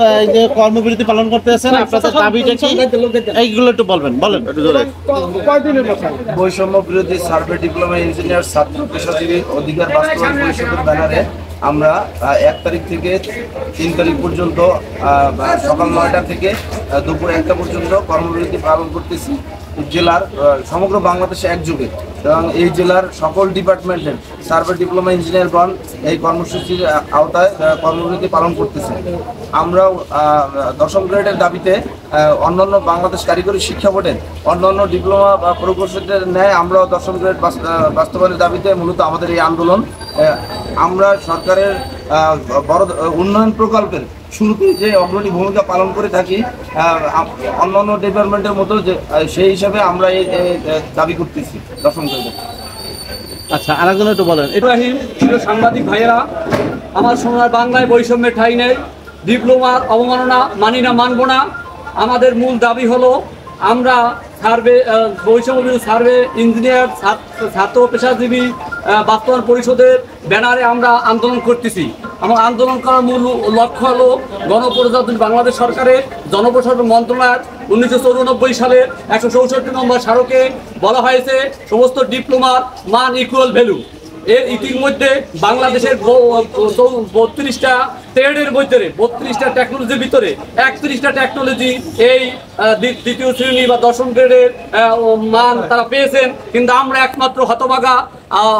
এই যে কর্মবিরতি পালন করতে আছেন, আপনাদের দাবিটা কি এইগুলো একটু বলবেন, বলেন একটু জোরে। বৈষম্য বিরোধী সার্ভে ডিপ্লোমা ইঞ্জিনিয়ার ছাত্র পেশাজীবী অধিকার বাস্তবায়ন পরিষদের ব্যানারে আমরা 1 তারিখ থেকে 3 তারিখ পর্যন্ত সকাল 9টা থেকে দুপুর 1টা পর্যন্ত কর্মবিরতি পালন করতেছি জেলার সমগ্র বাংলাদেশে একযোগে, এবং এই জেলার সকল ডিপার্টমেন্টের সার্ভে ডিপ্লোমা ইঞ্জিনিয়ারগণ এই কর্মসূচির আওতায় কর্মবিরতি পালন করতেছে। আমরাও 10ম গ্রেডের দাবিতে অন্যান্য বাংলাদেশ কারিগরি শিক্ষা বোর্ডের অন্যান্য ডিপ্লোমা বা প্রকৌশলের ন্যায় আমরাও 10ম গ্রেড বাস্তবায়নের দাবিতে মূলত আমাদের এই আন্দোলন। আমরা সরকারের বড় উন্নয়ন প্রকল্পের শুরুতে যে অগ্রণী ভূমিকা পালন করে থাকি অন্যান্য ডিপার্টমেন্টের মতো, যে সেই হিসাবে আমরা এই দাবি করতেছি 10ম গ্রেডে। আচ্ছা, আরেকজন একটু বলেন। ইব্রাহিম, প্রিয় সাংবাদিক ভাইয়েরা, আমার সোনার বাংলায় বৈষম্যের ঠাঁই নেই। ডিপ্লোমার অবমাননা মানি না, মানব না। আমাদের মূল দাবি হলো আমরা বৈষম্য বিরোধী সার্ভে ইঞ্জিনিয়ার ছাত্র পেশাজীবী বাস্তবায়ন পরিষদের ব্যানারে আমরা আন্দোলন করতেছি। আমার আন্দোলন করার মূল লক্ষ্য হলো গণপ্রজাতন্ত্রী বাংলাদেশ সরকারের জনপ্রশাসন মন্ত্রণালয় 1994 সালের 164 নম্বর স্মারকে বলা হয়েছে সমস্ত ডিপ্লোমার মান ইকুয়াল ভ্যালু। এর ইতিমধ্যে বাংলাদেশের 32টা ট্রেডের ভিতরে 32টা টেকনোলজির ভিতরে 31টা টেকনোলজি এই দ্বিতীয় শ্রেণী বা 10ম গ্রেডের মান তারা পেয়েছেন। কিন্তু আমরা একমাত্র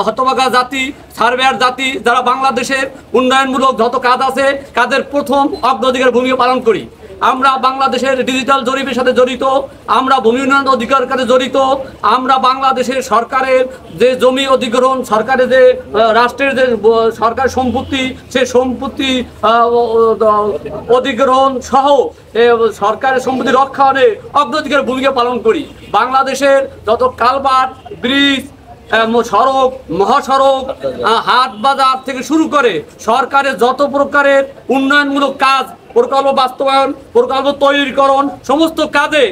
হতভাগা জাতি, সার্ভেয়ার জাতি, যারা বাংলাদেশের উন্নয়নমূলক যত কাজ আছে কাজের প্রথম অগ্রাধিকার ভূমিকা পালন করি। আমরা বাংলাদেশের ডিজিটাল জরিপের সাথে জড়িত, আমরা ভূমি উন্নয়ন অধিকার কাজে জড়িত, আমরা বাংলাদেশের সরকারের যে জমি অধিগ্রহণ, সরকারের যে রাষ্ট্রের যে সরকার সম্পত্তি, সে সম্পত্তি অধিগ্রহণ সহ সরকারের সম্পত্তি রক্ষণে অগ্রাধিকার ভূমিকা পালন করি। বাংলাদেশের যত কালভার্ট, ব্রিজ, সড়ক, মহাসড়ক, হাট বাজার থেকে শুরু করে সরকারের যত প্রকারের উন্নয়নমূলক কাজ, প্রকল্প বাস্তবায়ন, প্রকল্প তৈরিকরণ, সমস্ত কাজে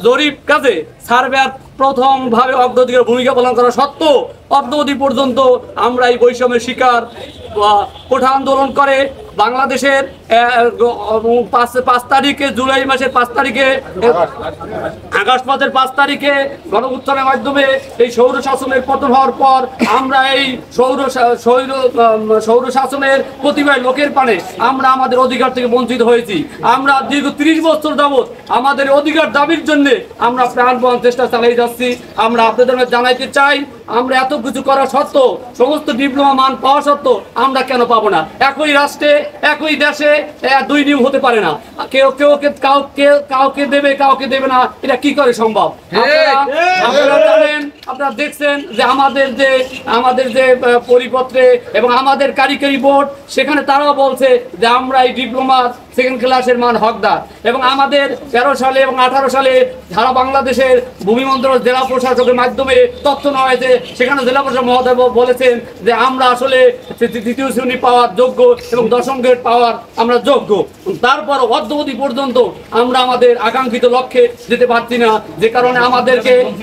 জরিপ কাজে সার্ভেয়ার প্রথমভাবে অগ্রাধিকার ভূমিকা পালন করা সত্ত্বেও অদ্যাবধি পর্যন্ত আমরা এই বৈষম্যের শিকার। কোঠা আন্দোলন করে বাংলাদেশের 5 তারিখে, জুলাই মাসের 5 তারিখে, আগস্ট মাসের 5 তারিখে গণউত্থানের মাধ্যমে এই সৌর শাসনের পতন হওয়ার পর আমরা এই সৌর শাসনের প্রতিবাদ লোকের পানে আমরা আমাদের অধিকার থেকে বঞ্চিত হয়েছি। আমরা দীর্ঘ 30 বছর যাবৎ আমাদের অধিকার দাবির জন্য আমরা প্রাণপণ চেষ্টা চালিয়ে যাচ্ছি। আমরা আপনাদের জানাইতে চাই, আমরা এত কিছু করা সত্ত্বেও, সমস্ত ডিপ্লোমা মান পাওয়া সত্ত্বেও আমরা কেন পাবো না? একই রাষ্ট্রে, একই দেশে 2 নিয়ম হতে পারে না। কাউকে দেবে, কাউকে দেবে না, এটা কি করে সম্ভব? আপনারা জানেন, আপনারা দেখছেন যে আমাদের যে পরিপত্রে এবং আমাদের কারিগরি বোর্ড, সেখানে তারাও বলছে যে আমরা এই ডিপ্লোমার 2nd ক্লাসের মান হকদার। এবং আমাদের 13 সালে এবং 18 সালে সারা বাংলাদেশের ভূমি মন্ত্রণালয় জেলা প্রশাসকের মাধ্যমে তথ্য নেওয়া হয়েছে। সেখানে জেলা প্রশাসক মহোদয় বলেছেন যে আমরা আসলে 3য় শ্রেণী পাওয়ার যোগ্য এবং 10ম গ্রেড পাওয়ার আমরা যোগ্য। তারপর অদ্যাবধি পর্যন্ত আমরা আমাদের আকাঙ্ক্ষিত লক্ষ্যে যেতে পারছি না, যে কারণে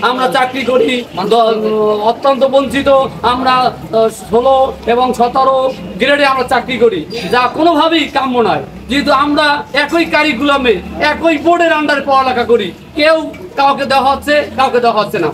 আমরা চাকরি করি অত্যন্ত বঞ্চিত। আমরা 16 এবং 17 গ্রেডে আমরা চাকরি করি, যা কোনোভাবেই কাম্য নয়। যেহেতু আমরা একই কারিকুলামে, একই বোর্ডের আন্ডারে পড়ালেখা করি, কাউকে দেওয়া হচ্ছে, কাউকে দেওয়া হচ্ছে না।